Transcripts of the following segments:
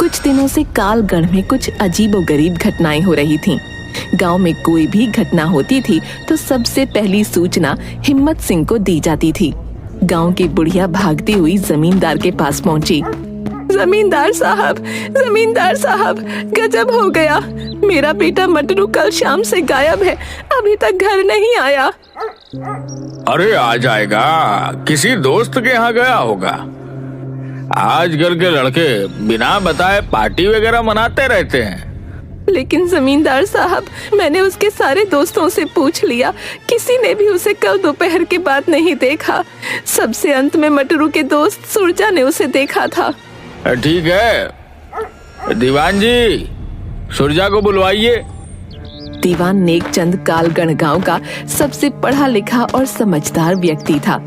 कुछ दिनों से कालगढ़ में कुछ अजीबोगरीब घटनाएं हो रही थीं। गांव में कोई भी घटना होती थी तो सबसे पहली सूचना हिम्मत सिंह को दी जाती थी। गांव की बुढ़िया भागती हुई जमींदार के पास पहुंची। जमींदार साहब, गजब हो गया। मेरा बेटा मटरू कल शाम से गायब है, अभी तक घर नहीं आया। अरे आ जाएगा, किसी दोस्त के यहाँ गया होगा। आजकल के लड़के बिना बताए पार्टी वगैरह मनाते रहते हैं। लेकिन जमींदार साहब, मैंने उसके सारे दोस्तों से पूछ लिया, किसी ने भी उसे कल दोपहर के बाद नहीं देखा। सबसे अंत में मटरू के दोस्त सुरजा ने उसे देखा था। ठीक है, दीवान जी सुरजा को बुलवाइए। दीवान नेकचंद कालगढ़ गांव का सबसे पढ़ा लिखा और समझदार व्यक्ति था।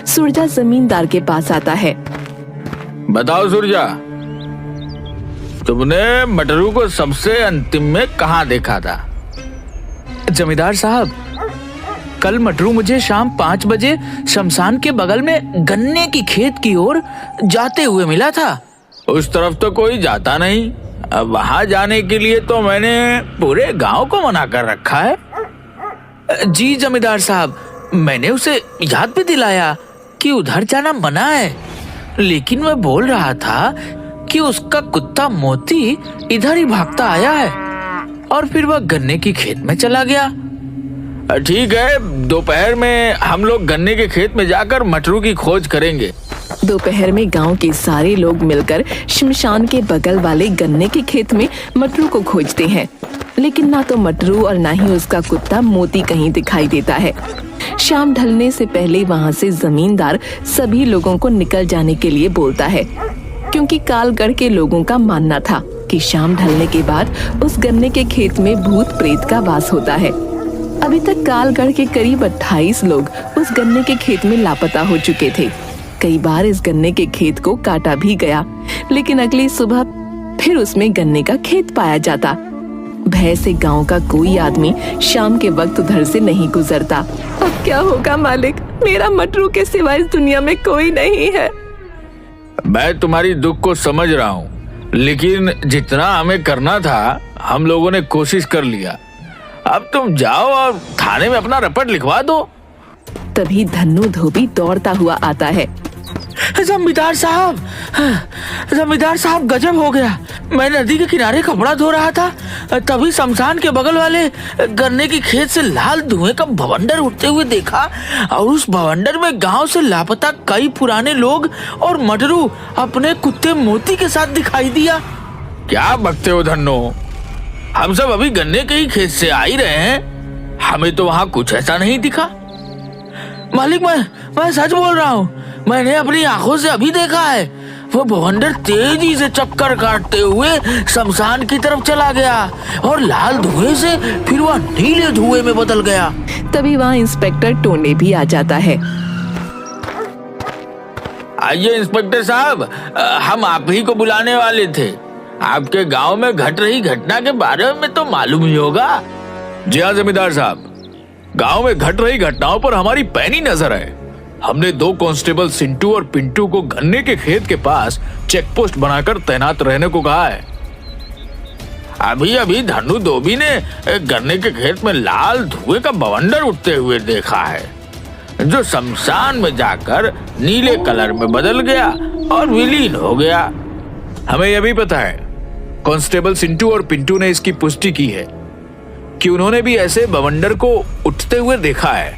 सुरजा जमींदार के पास आता है। बताओ सुरजा, तुमने मटरू को सबसे अंतिम में कहाँ देखा था? जमींदार साहब, कल मटरू मुझे शाम 5 बजे शमशान के बगल में गन्ने की खेत की ओर जाते हुए मिला था। उस तरफ तो कोई जाता नहीं। अब वहां जाने के लिए तो मैंने पूरे गांव को मना कर रखा है। जी जमींदार साहब, मैंने उसे याद भी दिलाया कि उधर जाना मना है, लेकिन वह बोल रहा था कि उसका कुत्ता मोती इधर ही भागता आया है और फिर वह गन्ने की खेत में चला गया। ठीक है, दोपहर में हम लोग गन्ने के खेत में जाकर मटरू की खोज करेंगे। दोपहर में गांव के सारे लोग मिलकर शमशान के बगल वाले गन्ने के खेत में मटरू को खोजते हैं, लेकिन ना तो मटरू और ना ही उसका कुत्ता मोती कहीं दिखाई देता है। शाम ढलने से पहले वहां से जमींदार सभी लोगों को निकल जाने के लिए बोलता है, क्योंकि कालगढ़ के लोगों का मानना था कि शाम ढलने के बाद उस गन्ने के खेत में भूत प्रेत का वास होता है। अभी तक कालगढ़ के करीब 28 लोग उस गन्ने के खेत में लापता हो चुके थे। कई बार इस गन्ने के खेत को काटा भी गया, लेकिन अगली सुबह फिर उसमें गन्ने का खेत पाया जाता। भय से गांव का कोई आदमी शाम के वक्त उधर से नहीं गुजरता। अब क्या होगा मालिक, मेरा मटरू के सिवा इस दुनिया में कोई नहीं है। मैं तुम्हारी दुख को समझ रहा हूँ, लेकिन जितना हमें करना था हम लोगों ने कोशिश कर लिया। अब तुम जाओ और थाने में अपना रपट लिखवा दो। तभी धन्नू धोबी दौड़ता हुआ आता है। जमींदार साहब, गजब हो गया। मैं नदी के किनारे कपड़ा धो रहा था, तभी शमशान के बगल वाले गन्ने की खेत से लाल धुएं का भवंडर उठते हुए देखा और उस भवंडर में गांव से लापता कई पुराने लोग और मटरू अपने कुत्ते मोती के साथ दिखाई दिया। क्या बकते हो धन्नो, हम सब अभी गन्ने के ही खेत से आ ही रहे हैं, हमें तो वहाँ कुछ ऐसा नहीं दिखा। मालिक, मैं सच बोल रहा हूँ, मैंने अपनी आंखों से अभी देखा है। वो भवंडर तेजी से चक्कर काटते हुए शमशान की तरफ चला गया और लाल धुएं से फिर वह नीले धुएं में बदल गया। तभी वहाँ इंस्पेक्टर टोने भी आ जाता है। आइए इंस्पेक्टर साहब, हम आप ही को बुलाने वाले थे। आपके गांव में घट रही घटना के बारे में तो मालूम ही होगा। जी हाँ जमींदार साहब, गांव में घट रही घटनाओं पर हमारी पैनी नजर है। हमने 2 कांस्टेबल सिंटू और पिंटू को गन्ने के खेत के पास चेक पोस्ट बनाकर तैनात रहने को कहा है। अभी अभी धन्नू धोबी ने गन्ने के खेत में लाल धुएं का बवंडर उठते हुए देखा है, जो शमशान में जाकर नीले कलर में बदल गया और विलीन हो गया। हमें यह भी पता है, कांस्टेबल सिंटू और पिंटू ने इसकी पुष्टि की है कि उन्होंने भी ऐसे बवंडर को उठते हुए देखा है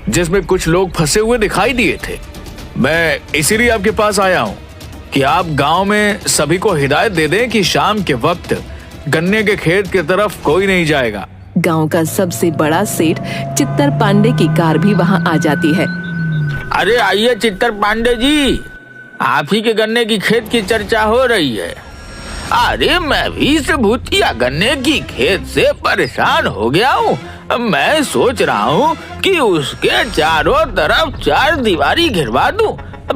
जिसमें कुछ लोग फंसे हुए दिखाई दिए थे। मैं इसीलिए आपके पास आया हूँ कि आप गांव में सभी को हिदायत दे दें कि शाम के वक्त गन्ने के खेत की तरफ कोई नहीं जाएगा। गांव का सबसे बड़ा सेठ चित्तर पांडे की कार भी वहां आ जाती है। अरे आइए चित्तर पांडे जी, आप ही के गन्ने की खेत की चर्चा हो रही है। अरे मैं भी इस भूतिया गन्ने की खेत से परेशान हो गया हूँ। मैं सोच रहा हूँ कि उसके चारों तरफ 4 दीवारी घिरवा दूं,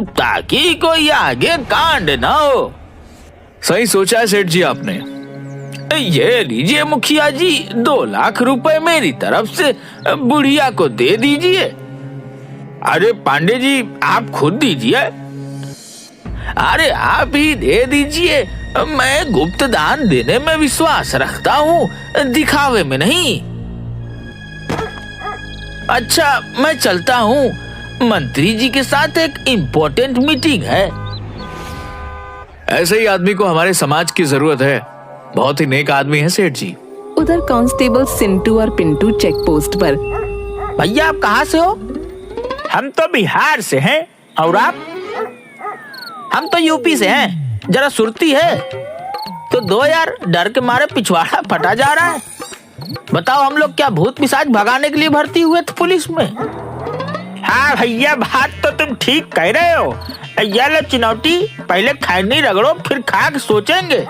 ताकि कोई आगे कांड ना हो। सही सोचा है सेठ जी आपने। ये लीजिए मुखिया जी, 2 लाख रुपए मेरी तरफ से बुढ़िया को दे दीजिए। अरे पांडे जी, आप खुद दीजिए। अरे आप ही दे दीजिए, मैं गुप्त दान देने में विश्वास रखता हूँ, दिखावे में नहीं। अच्छा, मैं चलता हूँ, मंत्री जी के साथ एक इम्पोर्टेंट मीटिंग है। ऐसे ही आदमी को हमारे समाज की जरूरत है। बहुत ही नेक आदमी है सेठ जी। उधर कांस्टेबल सिंटू और पिंटू चेक पोस्ट पर। भैया आप कहाँ से हो? हम तो बिहार से हैं। और आप? हम तो यूपी से हैं। जरा सुरती है तो दो यार, डर के मारे पिछवाड़ा फटा जा रहा है। बताओ, हम लोग क्या भूत पिशाच भगाने के लिए भर्ती हुए थे पुलिस में? हाँ भैया, बात तो तुम ठीक कह रहे हो। ये लो चिनौटी, पहले खैनी रगड़ो, फिर खा के सोचेंगे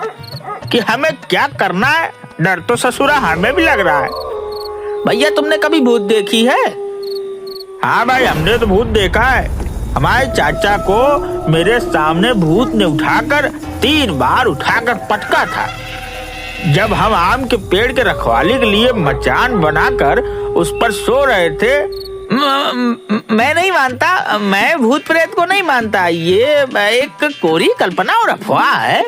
कि हमें क्या करना है। डर तो ससुरा हमें भी लग रहा है। भैया तुमने कभी भूत देखी है? हाँ भाई, हमने तो भूत देखा है। हमारे चाचा को मेरे सामने भूत ने उठाकर 3 बार उठाकर पटका था। जब हम आम के पेड़ के रखवाली के लिए मचान बनाकर उस पर सो रहे थे। मैं नहीं मानता, मैं भूत प्रेत को नहीं मानता। ये एक कोरी कल्पना और अफवाह है।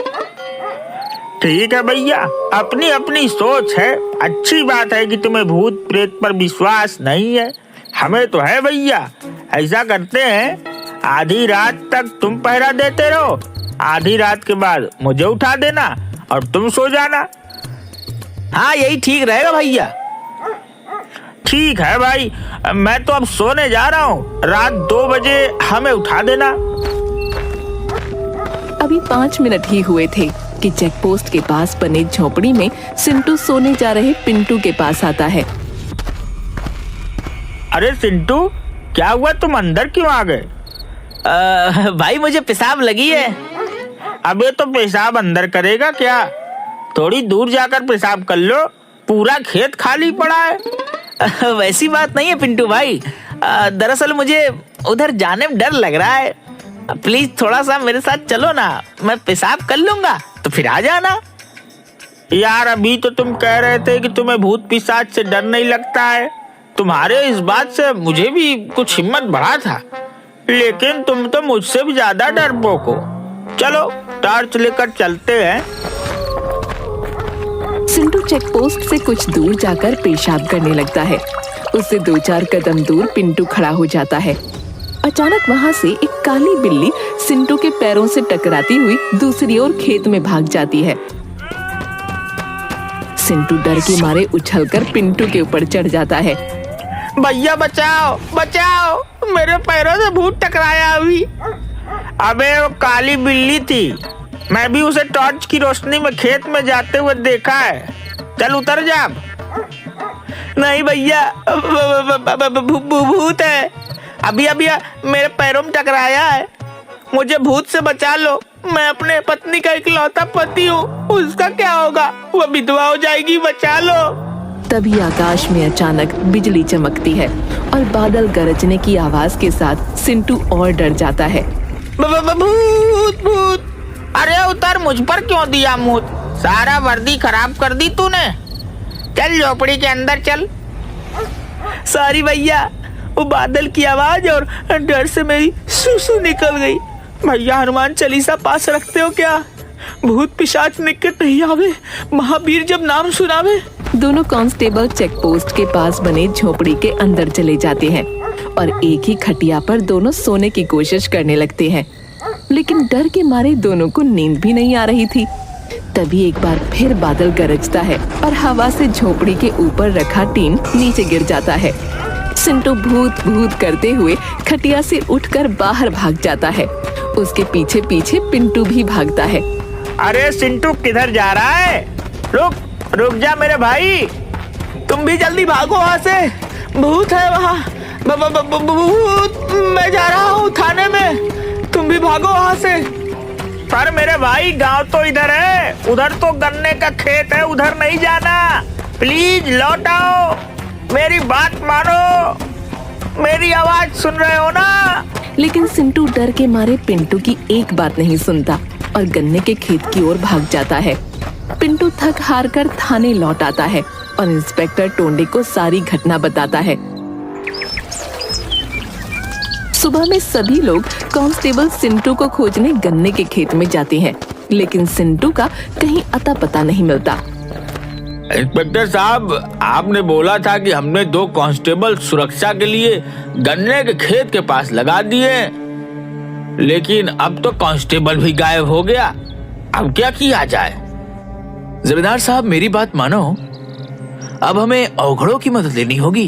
ठीक है भैया, अपनी अपनी सोच है। अच्छी बात है कि तुम्हें भूत प्रेत पर विश्वास नहीं है। हमें तो है भैया। ऐसा करते हैं, आधी रात तक तुम पहरा देते रहो, आधी रात के बाद मुझे उठा देना और तुम सो जाना। हाँ, यही ठीक रहेगा भैया। ठीक है भाई, मैं तो अब सोने जा रहा हूँ। रात 2 बजे हमें उठा देना। अभी 5 मिनट ही हुए थे कि चेक पोस्ट के पास बने झोपड़ी में सिंटू सोने जा रहे पिंटू के पास आता है। अरे सिंटू, क्या हुआ, तुम अंदर क्यों आ गए? भाई मुझे पेशाब लगी है। अबे तो पेशाब अंदर करेगा क्या? थोड़ी दूर जाकर पेशाब कर लो, पूरा खेत खाली पड़ा है। वैसी बात नहीं है पिंटू भाई, दरअसल मुझे उधर जाने में डर लग रहा है। प्लीज थोड़ा सा मेरे साथ चलो ना, मैं पेशाब कर लूंगा तो फिर आ जाना। यार अभी तो तुम कह रहे थे कि तुम्हें भूत पिशाच से डर नहीं लगता है। तुम्हारे इस बात से मुझे भी कुछ हिम्मत बढ़ा था, लेकिन तुम तो मुझसे भी ज्यादा डरपोक हो। चलो टॉर्च लेकर चलते हैं। सिंटू चेक पोस्ट से कुछ दूर जाकर पेशाब करने लगता है। उससे 2-4 कदम दूर पिंटू खड़ा हो जाता है। अचानक वहाँ से एक काली बिल्ली सिंटू के पैरों से टकराती हुई दूसरी ओर खेत में भाग जाती है। सिंटू डर के मारे उछलकर पिंटू के ऊपर चढ़ जाता है। भैया बचाओ बचाओ, मेरे पैरों से भूत टकराया अभी। अबे वो काली बिल्ली थी, मैं भी उसे टॉर्च की रोशनी में खेत में जाते हुए देखा है। चल उतर जा। नहीं भैया, भूत है। अभी मेरे पैरों में टकराया है। मुझे भूत से बचा लो। मैं अपने पत्नी का इकलौता पति हूँ, उसका क्या होगा? वो विधवा हो जाएगी, बचा लो। तभी आकाश में अचानक बिजली चमकती है और बादल गरजने की आवाज के साथ सिंटू और डर जाता है। भूत भूत! अरे उतर, मुझ पर क्यों दिया मुँह? सारा वर्दी खराब कर दी तूने। चल झोपड़ी के अंदर चल। सॉरी भैया, वो बादल की आवाज और डर से मेरी सुसु निकल गई। भैया हनुमान चालीसा पास रखते हो क्या? भूत पिशाच निकट नहीं आवे, महावीर जब नाम सुनावे। दोनों कांस्टेबल चेक पोस्ट के पास बने झोपड़ी के अंदर चले जाते हैं और एक ही खटिया पर दोनों सोने की कोशिश करने लगते हैं, लेकिन डर के मारे दोनों को नींद भी नहीं आ रही थी। तभी एक बार फिर बादल गरजता है और हवा से झोपड़ी के ऊपर रखा टीन नीचे गिर जाता है। सिंटू भूत भूत करते हुए खटिया से उठकर बाहर भाग जाता है। उसके पीछे पीछे पिंटू भी भागता है। अरे सिंटू किधर जा रहा है? रुक रुक जा मेरे भाई, तुम भी जल्दी भागो वहाँ से, भूत है वहाँ। भूत! मैं जा रहा हूँ थाने में, तुम भी भागो वहाँ से। पर मेरे भाई गांव तो इधर है, उधर तो गन्ने का खेत है, उधर नहीं जाना। प्लीज लौट आओ, मेरी बात मानो, मेरी आवाज सुन रहे हो ना? लेकिन सिंटू डर के मारे पिंटू की एक बात नहीं सुनता और गन्ने के खेत की ओर भाग जाता है। पिंटू थक हार कर थाने लौट आता है और इंस्पेक्टर टोंडे को सारी घटना बताता है। सुबह में सभी लोग कांस्टेबल सिंटू को खोजने गन्ने के खेत में जाते हैं, लेकिन सिंटू का कहीं अता पता नहीं मिलता। इंस्पेक्टर साहब, आपने बोला था कि हमने 2 कांस्टेबल सुरक्षा के लिए गन्ने के खेत के पास लगा दिए, लेकिन अब तो कांस्टेबल भी गायब हो गया। अब क्या किया जाए? जमींदार साहब, मेरी बात मानो, अब हमें अवघड़ों की मदद लेनी होगी।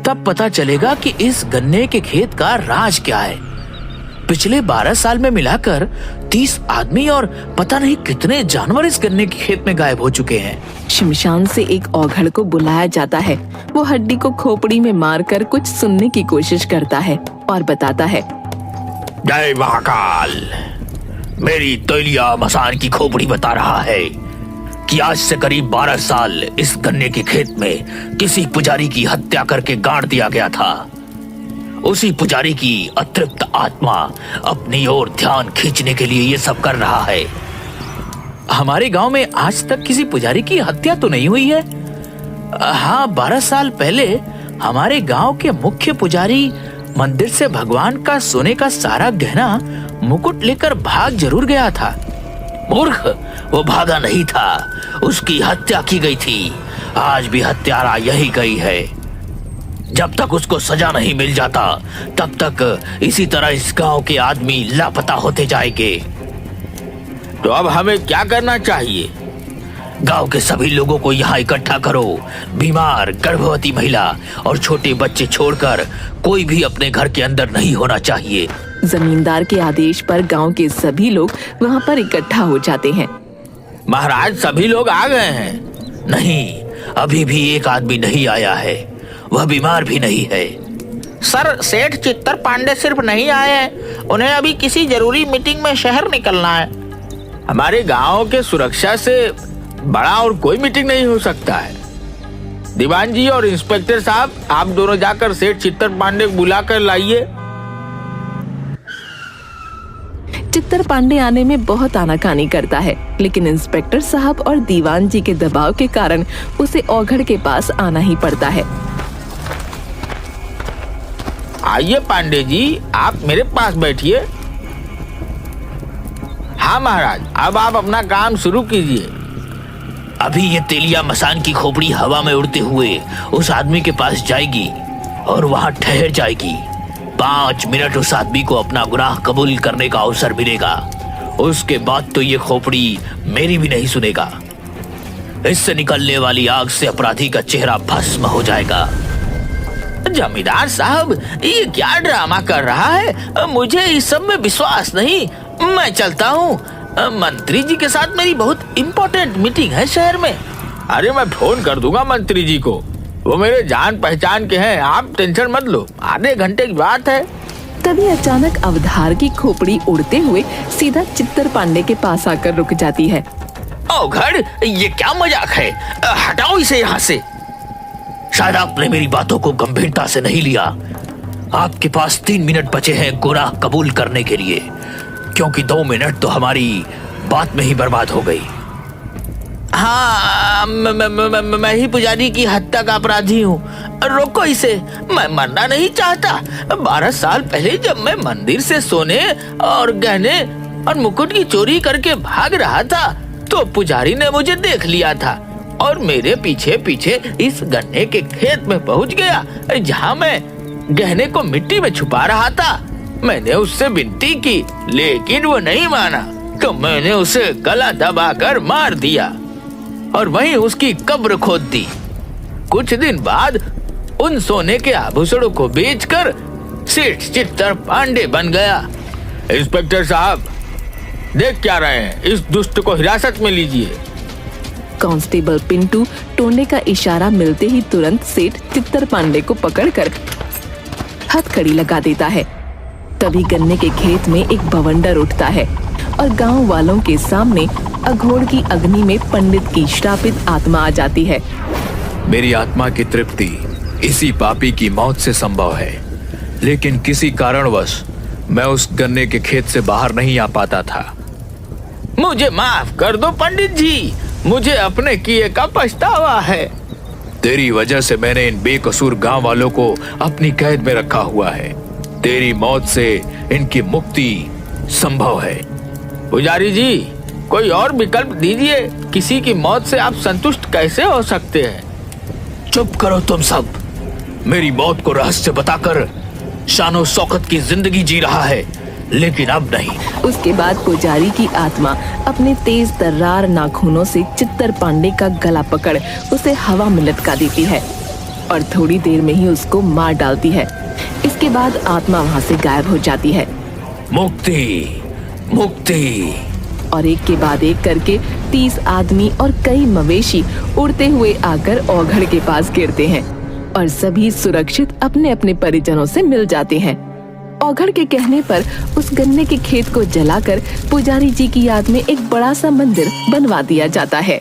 तब पता चलेगा कि इस गन्ने के खेत का राज क्या है। पिछले 12 साल में मिलाकर 30 आदमी और पता नहीं कितने जानवर इस गन्ने के खेत में गायब हो चुके हैं। शमशान से एक औघड़ को बुलाया जाता है। वो हड्डी को खोपड़ी में मारकर कुछ सुनने की कोशिश करता है और बताता है, जय महाकाल, मेरी तैलिया मसान की खोपड़ी बता रहा है कि आज से करीब 12 साल इस गन्ने के खेत में किसी पुजारी की हत्या करके गाड़ दिया गया था। उसी पुजारी की अतृप्त आत्मा अपनी ओर ध्यान खींचने के लिए ये सब कर रहा है। हमारे गांव में आज तक किसी पुजारी की हत्या तो नहीं हुई है। हाँ, 12 साल पहले हमारे गांव के मुख्य पुजारी मंदिर से भगवान का सोने का सारा गहना मुकुट लेकर भाग जरूर गया था। मूर्ख, वो भागा नहीं था, उसकी हत्या की गई थी। आज भी हत्यारा यही गई है। जब तक उसको सजा नहीं मिल जाता तब तक इसी तरह इस गांव के आदमी लापता होते जाएंगे। तो अब हमें क्या करना चाहिए? गांव के सभी लोगों को यहाँ इकट्ठा करो। बीमार, गर्भवती महिला और छोटे बच्चे छोड़कर कोई भी अपने घर के अंदर नहीं होना चाहिए। जमींदार के आदेश पर गांव के सभी लोग वहाँ पर इकट्ठा हो जाते हैं। महाराज, सभी लोग आ गए हैं? नहीं, अभी भी एक आदमी नहीं आया है। वह बीमार भी नहीं है। सर, सेठ चित्तर पांडे सिर्फ नहीं आए हैं, उन्हें अभी किसी जरूरी मीटिंग में शहर निकलना है। हमारे गांव के सुरक्षा से बड़ा और कोई मीटिंग नहीं हो सकता है। दीवान जी और इंस्पेक्टर साहब, आप दोनों जाकर सेठ चित्तर पांडे को बुला कर लाइए। चित्तर पांडे आने में बहुत आनाकानी करता है, लेकिन इंस्पेक्टर साहब और दीवान जी के दबाव के कारण उसे औघड़ के पास आना ही पड़ता है। आइए पांडे जी, आप मेरे पास बैठिए। हाँ महाराज, अब आप अपना काम शुरू कीजिए। अभी ये तेलिया मसान की खोपड़ी हवा में उड़ते हुए उस आदमी के पास जाएगी और वहां ठहर जाएगी। 5 मिनट उस आदमी को अपना गुनाह कबूल करने का अवसर मिलेगा। उसके बाद तो ये खोपड़ी मेरी भी नहीं सुनेगा। इससे निकलने वाली आग से अपराधी का चेहरा भस्म हो जाएगा। जमींदार साहब, ये क्या ड्रामा कर रहा है? मुझे इस सब में विश्वास नहीं। मैं चलता हूँ, मंत्री जी के साथ मेरी बहुत इम्पोर्टेंट मीटिंग है शहर में। अरे मैं फोन कर दूंगा मंत्री जी को, वो मेरे जान पहचान के हैं, आप टेंशन मत लो, आधे घंटे की बात है। तभी अचानक अवधार की खोपड़ी उड़ते हुए सीधा चित्तर पांडे के पास आकर रुक जाती है। औघड़, ये क्या मजाक है? हटाओ इसे यहाँ से। शायद आपने मेरी बातों को गंभीरता से नहीं लिया। आपके पास 3 मिनट बचे हैं गुनाह कबूल करने के लिए, क्योंकि 2 मिनट तो हमारी बात में ही बर्बाद हो गई। हाँ, मैं ही पुजारी की हत्या का अपराधी हूँ। रोको इसे, मैं मरना नहीं चाहता। 12 साल पहले जब मैं मंदिर से सोने और गहने और मुकुट की चोरी करके भाग रहा था तो पुजारी ने मुझे देख लिया था और मेरे पीछे पीछे इस गन्ने के खेत में पहुंच गया, जहाँ मैं गहने को मिट्टी में छुपा रहा था। मैंने उससे विनती की, लेकिन वो नहीं माना, तो मैंने उसे गला दबाकर मार दिया और वहीं उसकी कब्र खोद दी। कुछ दिन बाद उन सोने के आभूषणों को बेचकर सेठ चित्तर पांडे बन गया। इंस्पेक्टर साहब, देख क्या रहे हैं, इस दुष्ट को हिरासत में लीजिए। कांस्टेबल पिंटू टोने का इशारा मिलते ही तुरंत सेठ चित्तर पांडे को पकड़कर हथकड़ी लगा देता है। तभी गन्ने के खेत में एक बवंडर उठता है और गांव वालों के सामने अघोर की अग्नि में पंडित की श्रापित आत्मा आ जाती है। मेरी आत्मा की तृप्ति इसी पापी की मौत से संभव है, लेकिन किसी कारणवश मैं उस गन्ने के खेत से बाहर नहीं आ पाता था। मुझे माफ कर दो पंडित जी, मुझे अपने किए का पछतावा है। तेरी वजह से मैंने इन बेकसूर गांव वालों को अपनी कैद में रखा हुआ है। तेरी मौत से इनकी मुक्ति संभव है। पुजारी जी, कोई और विकल्प दीजिए। किसी की मौत से आप संतुष्ट कैसे हो सकते हैं? चुप करो तुम सब। मेरी मौत को रहस्य बताकर शानो शौकत की जिंदगी जी रहा है, लेकिन अब नहीं। उसके बाद पुजारी की आत्मा अपने तेज तर्रार नाखूनों से चित्तर पांडे का गला पकड़ उसे हवा में लटका देती है और थोड़ी देर में ही उसको मार डालती है। इसके बाद आत्मा वहाँ से गायब हो जाती है मुक्ति, मुक्ति। और एक के बाद एक करके 30 आदमी और कई मवेशी उड़ते हुए आकर औघड़ के पास गिरते हैं और सभी सुरक्षित अपने अपने परिजनों से मिल जाते हैं। औघड़ के कहने पर उस गन्ने के खेत को जलाकर पुजारी जी की याद में एक बड़ा सा मंदिर बनवा दिया जाता है।